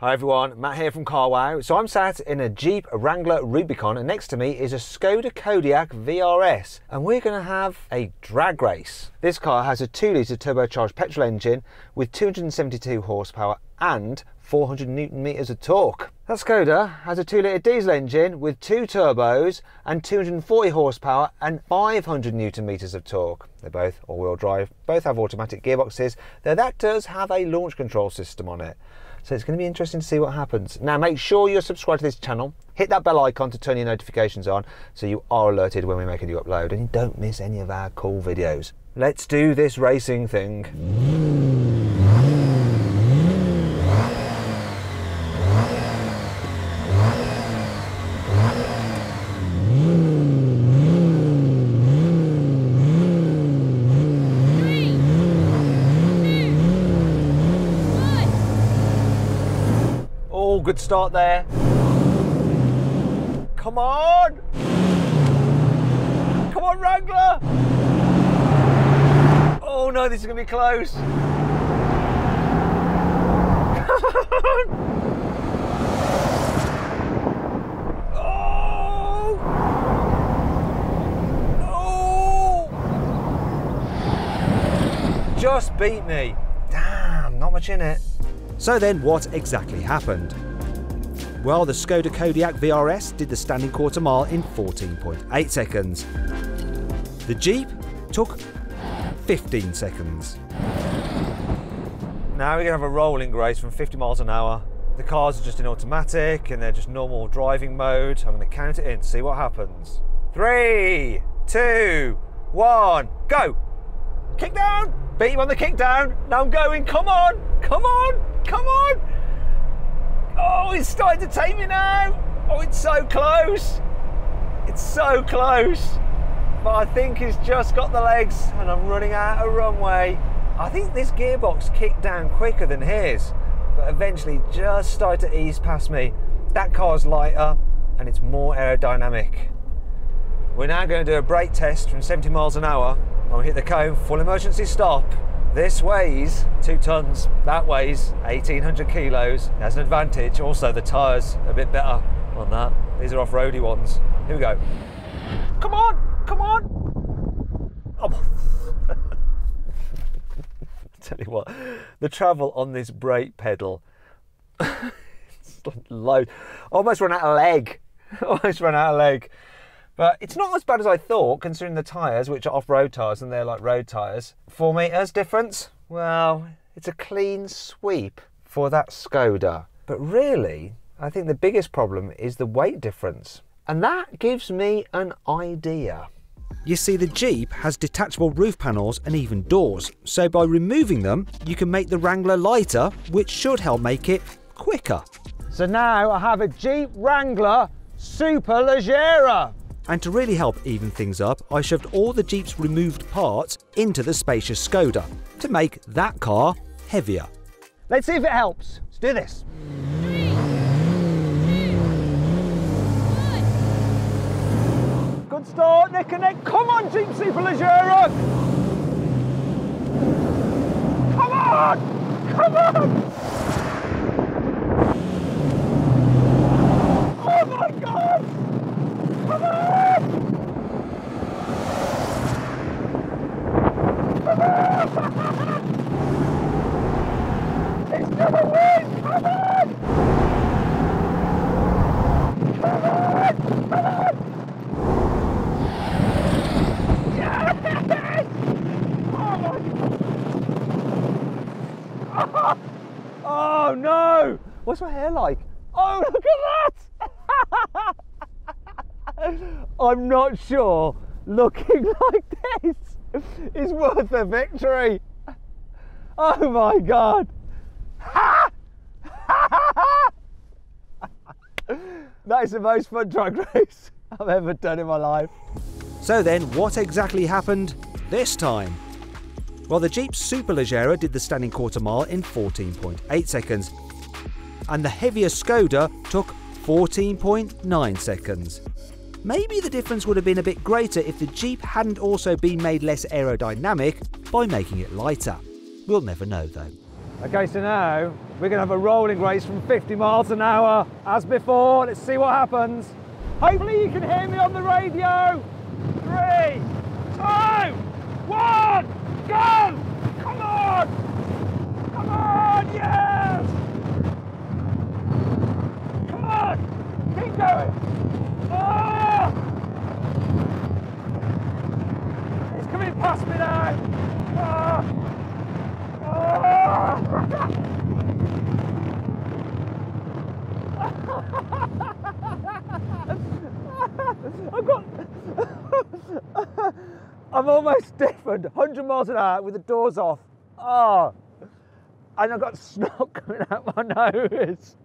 Hi everyone, Matt here from CarWow. So I'm sat in a Jeep Wrangler Rubicon and next to me is a Skoda Kodiaq vRS and we're going to have a drag race. This car has a 2-litre turbocharged petrol engine with 272 horsepower and 400 Newton meters of torque. That Skoda has a 2-litre diesel engine with 2 turbos and 240 horsepower and 500 Newton meters of torque. They're both all-wheel drive, both have automatic gearboxes, though that does have a launch control system on it. So it's going to be interesting to see what happens. Now make sure you're subscribed to this channel, hit that bell icon to turn your notifications on so you are alerted when we make a new upload and you don't miss any of our cool videos. Let's do this racing thing. Good start there. Come on! Come on, Wrangler! Oh no, this is going to be close. Oh! Oh! Just beat me. Damn, not much in it. So then what exactly happened? Well, the Skoda Kodiaq vRS did the standing quarter mile in 14.8 seconds. The Jeep took 15 seconds. Now we're going to have a rolling race from 50 miles an hour. The cars are just in automatic and they're just normal driving mode. I'm going to count it in, see what happens. 3, 2, 1, go! Kick down! Beat him on the kick down. Now I'm going, come on, come on, come on! Oh, it's starting to take me now. Oh, it's so close. It's so close. But I think he's just got the legs and I'm running out of runway. I think this gearbox kicked down quicker than his, but eventually just started to ease past me. That car's lighter and it's more aerodynamic. We're now going to do a brake test from 70 miles an hour. I'll hit the cone, full emergency stop. This weighs 2 tons, that weighs 1,800 kilos. It has an advantage, also the tyres are a bit better on that. These are off-roady ones. Here we go. Come on, come on. Oh. Tell you what, the travel on this brake pedal, it's low. Almost run out of leg, almost run out of leg. But it's not as bad as I thought, considering the tyres, which are off-road tyres and they're like road tyres. 4 metres difference? Well, it's a clean sweep for that Skoda. But really, I think the biggest problem is the weight difference. And that gives me an idea. You see, the Jeep has detachable roof panels and even doors. So by removing them, you can make the Wrangler lighter, which should help make it quicker. So now I have a Jeep Wrangler Superleggera. And to really help even things up, I shoved all the Jeep's removed parts into the spacious Skoda to make that car heavier. Let's see if it helps. Let's do this. 3, 2, 1. Good start, neck and neck. Come on, Jeep Superleggera. Come on, come on. Oh my God. Come on! Come on! It's gonna win! Come on! Come on! Come on! Yes! Oh my God! Oh no! What's my hair like? Oh, look at that! I'm not sure looking like this is worth a victory. Oh my God. That is the most fun drag race I've ever done in my life. So then, what exactly happened this time? Well, the Jeep Superleggera did the standing quarter mile in 14.8 seconds, and the heavier Skoda took 14.9 seconds. Maybe the difference would have been a bit greater if the Jeep hadn't also been made less aerodynamic by making it lighter. We'll never know though. Okay, so now we're going to have a rolling race from 50 miles an hour. As before, let's see what happens. Hopefully you can hear me on the radio. 3, 2, 1, go! Come on! Come on, yes! Come on! Keep going! Oh! It's coming past me now! Oh! I'm almost different, 100 miles an hour with the doors off. Oh, and I've got snot coming out my nose.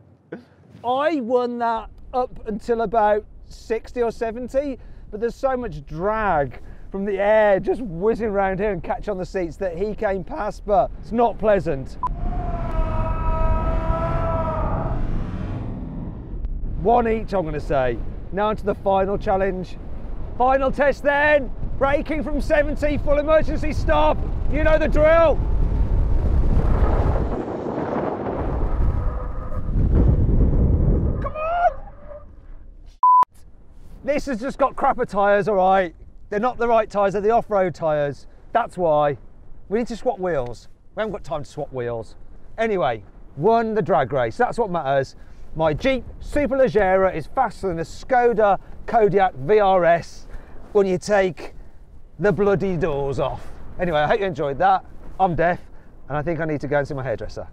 I won that up until about 60 or 70, but there's so much drag from the air just whizzing around here and catch on the seats that he came past, but it's not pleasant. One each, I'm gonna say. Now onto the final challenge. Final test then. Braking from 70, full emergency stop. You know the drill. Come on! This has just got crapper tyres, all right. They're not the right tyres, they're the off-road tyres. That's why. We need to swap wheels. We haven't got time to swap wheels. Anyway, won the drag race. That's what matters. My Jeep Superleggera is faster than a Skoda Kodiaq vRS when you take the bloody doors off. Anyway, I hope you enjoyed that. I'm deaf and I think I need to go and see my hairdresser.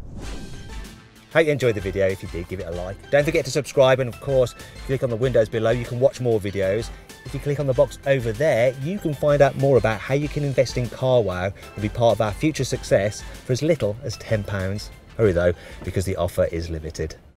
Hope you enjoyed the video. If you did, give it a like. Don't forget to subscribe, and of course, click on the windows below. You can watch more videos. If you click on the box over there, you can find out more about how you can invest in carwow and be part of our future success for as little as £10. Hurry though, because the offer is limited.